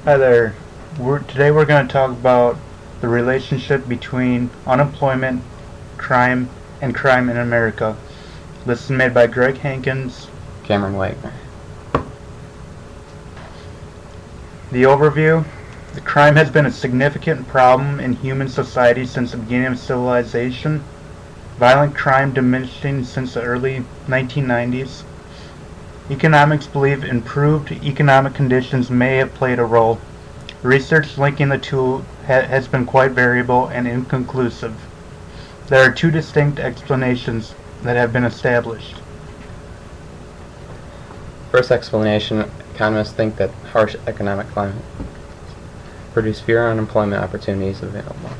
Hi there. Today we're going to talk about the relationship between unemployment, crime, and crime in America. This is made by Greg Hankins. Cameron Wagner. The overview. The crime has been a significant problem in human society since the beginning of civilization. Violent crime diminishing since the early 1990s. Economics believe improved economic conditions may have played a role. Research linking the two has been quite variable and inconclusive. There are two distinct explanations that have been established. First explanation, economists think that harsh economic climate produce fewer unemployment opportunities available.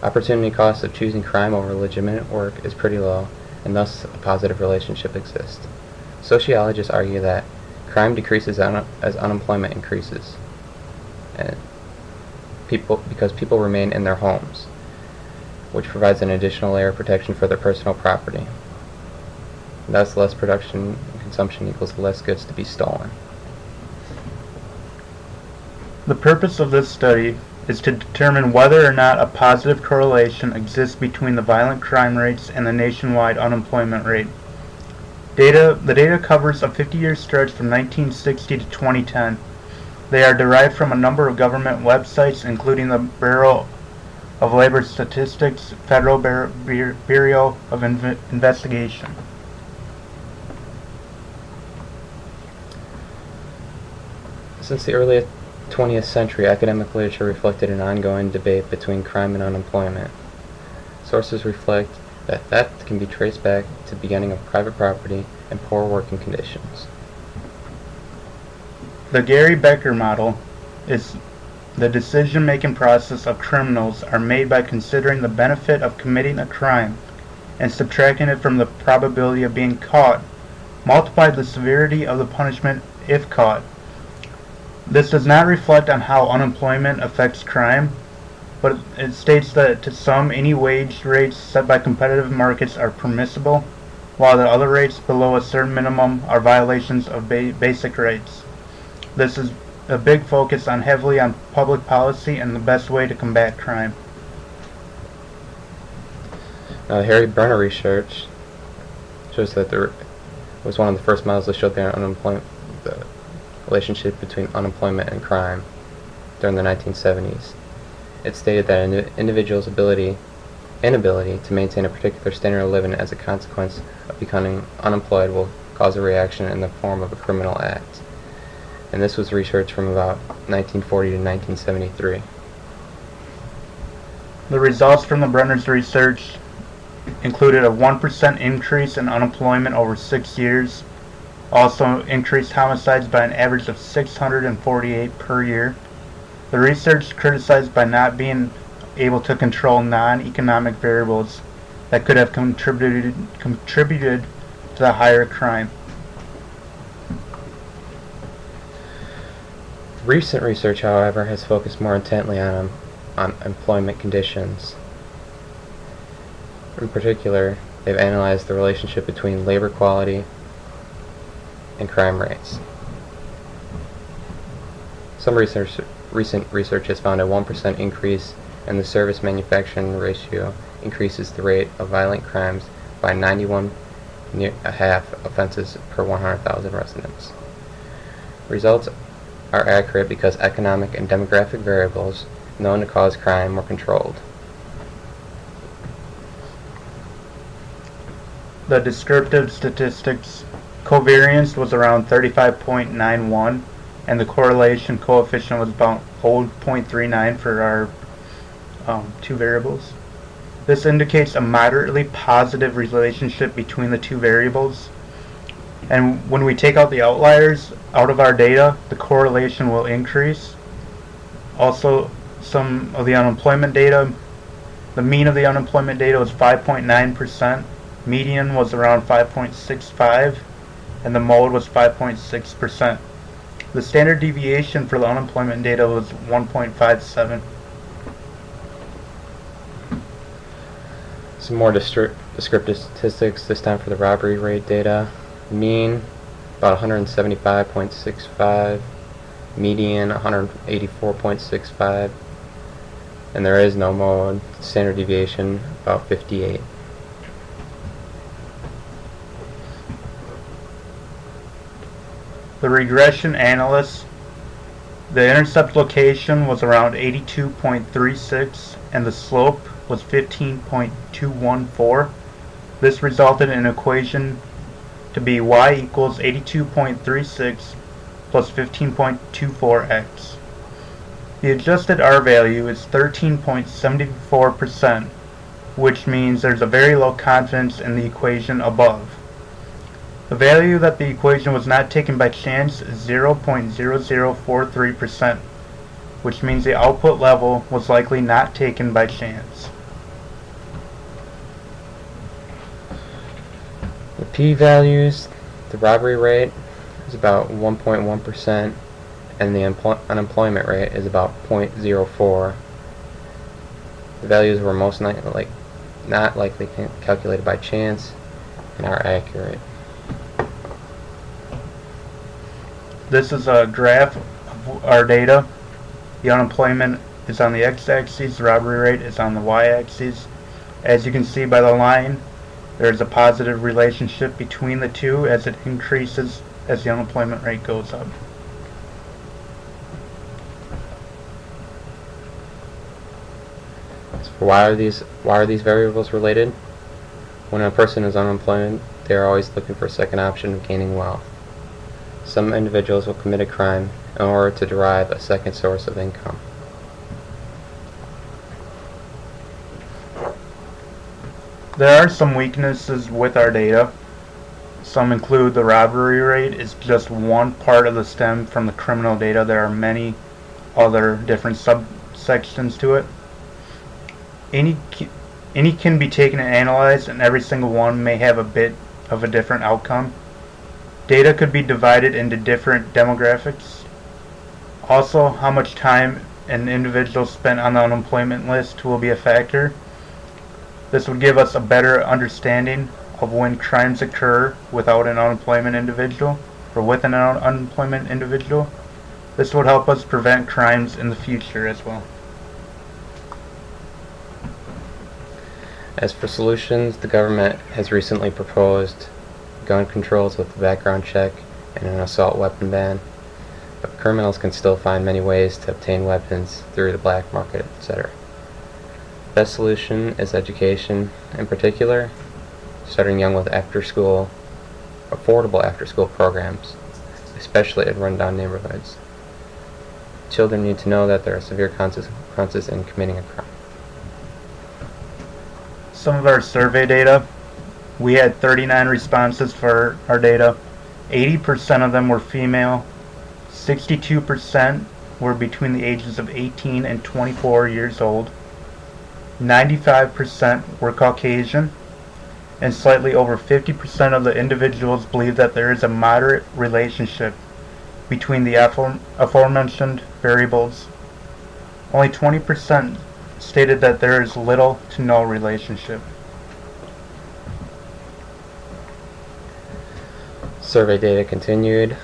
Opportunity cost of choosing crime over legitimate work is pretty low, and thus a positive relationship exists. Sociologists argue that crime decreases as unemployment increases, and because people remain in their homes, which provides an additional layer of protection for their personal property. Thus, less production and consumption equals less goods to be stolen. The purpose of this study is to determine whether or not a positive correlation exists between the violent crime rates and the nationwide unemployment rate. The data covers a 50-year stretch from 1960 to 2010. They are derived from a number of government websites, including the Bureau of Labor Statistics, Federal Bureau of Investigation. Since the early 20th century, academic literature reflected an ongoing debate between crime and unemployment. Sources reflect that theft can be traced back to the beginning of private property and poor working conditions. The Gary Becker model is the decision-making process of criminals are made by considering the benefit of committing a crime and subtracting it from the probability of being caught, multiply the severity of the punishment if caught. This does not reflect on how unemployment affects crime, but it states that to some, any wage rates set by competitive markets are permissible, while the other rates below a certain minimum are violations of basic rates. This is a big focus heavily on public policy and the best way to combat crime. Now, the Harry Brunner research shows that there was one of the first models that showed the relationship between unemployment and crime during the 1970s. It stated that an individual's inability to maintain a particular standard of living as a consequence of becoming unemployed will cause a reaction in the form of a criminal act. And this was research from about 1940 to 1973. The results from the Brenner's research included a 1% increase in unemployment over 6 years, also increased homicides by an average of 648 per year. The research criticized by not being able to control non-economic variables that could have contributed to the higher crime. Recent research, however, has focused more intently on employment conditions. In particular, they've analyzed the relationship between labor quality and crime rates. Some recent research has found a 1% increase in the service manufacturing ratio increases the rate of violent crimes by 91.5 offenses per 100,000 residents. Results are accurate because economic and demographic variables known to cause crime were controlled. The descriptive statistics covariance was around 35.91, and the correlation coefficient was about 0.39 for our two variables. This indicates a moderately positive relationship between the two variables. And when we take out the outliers out of our data, the correlation will increase. Also, some of the unemployment data, the mean of the unemployment data was 5.9%, median was around 5.65%, and the mode was 5.6%. The standard deviation for the unemployment data was 1.57. Some more descriptive statistics, this time for the robbery rate data. Mean, about 175.65. median 184.65, and there is no mode. Standard deviation about 58. The regression analysis, the intercept location was around 82.36 and the slope was 15.214. This resulted in an equation to be y equals 82.36 plus 15.24x. The adjusted R value is 13.74%, which means there's a very low confidence in the equation above. The value that the equation was not taken by chance is 0.0043%, which means the output level was likely not taken by chance. The p-values, the robbery rate is about 1.1%, and the unemployment rate is about 0.04. The values were most not likely calculated by chance and are accurate. This is a graph of our data. The unemployment is on the x-axis, the robbery rate is on the y-axis. As you can see by the line, there is a positive relationship between the two as it increases as the unemployment rate goes up. So why are these variables related? When a person is unemployed, they are always looking for a second option of gaining wealth. Some individuals will commit a crime in order to derive a second source of income. There are some weaknesses with our data. Some include the robbery rate is just one part of the stem from the criminal data. There are many other different subsections to it. Any can be taken and analyzed, and every single one may have a bit of a different outcome. Data could be divided into different demographics. Also, how much time an individual spent on the unemployment list will be a factor. This would give us a better understanding of when crimes occur without an unemployment individual or with an unemployment individual. This would help us prevent crimes in the future as well. As for solutions, the government has recently proposed gun controls with a background check and an assault weapon ban, but criminals can still find many ways to obtain weapons through the black market, etc. The best solution is education, in particular, starting young with affordable after-school programs, especially in rundown neighborhoods. Children need to know that there are severe consequences in committing a crime. Some of our survey data, we had 39 responses for our data. 80% of them were female. 62% were between the ages of 18 and 24 years old. 95% were Caucasian. And slightly over 50% of the individuals believe that there is a moderate relationship between the aforementioned variables. Only 20% stated that there is little to no relationship. Survey data continued.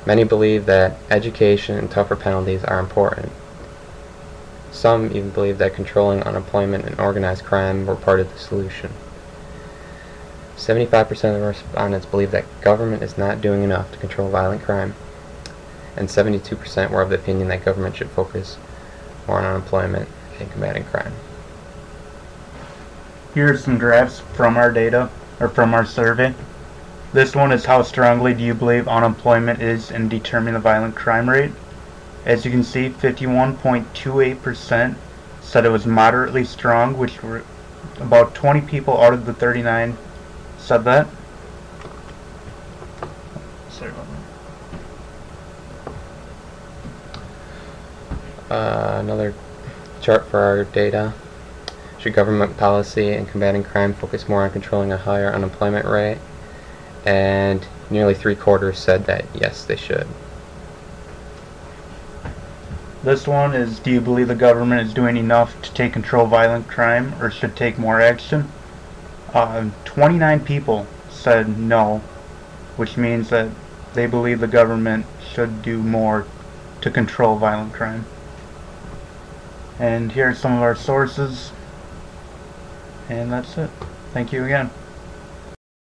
Many believe that education and tougher penalties are important. Some even believe that controlling unemployment and organized crime were part of the solution. 75% of the respondents believe that government is not doing enough to control violent crime, and 72% were of the opinion that government should focus more on unemployment and combating crime. Here are some graphs from our data, or from our survey. This one is how strongly do you believe unemployment is in determining the violent crime rate. As you can see, 51.28% said it was moderately strong, which were about 20 people out of the 39 said that. Sorry about that. Another chart for our data. Should government policy in combating crime focus more on controlling a higher unemployment rate? And nearly 3/4 said that yes, they should. This one is, do you believe the government is doing enough to take control of violent crime or should take more action? 29 people said no, which means that they believe the government should do more to control violent crime. And here are some of our sources. And that's it. Thank you again.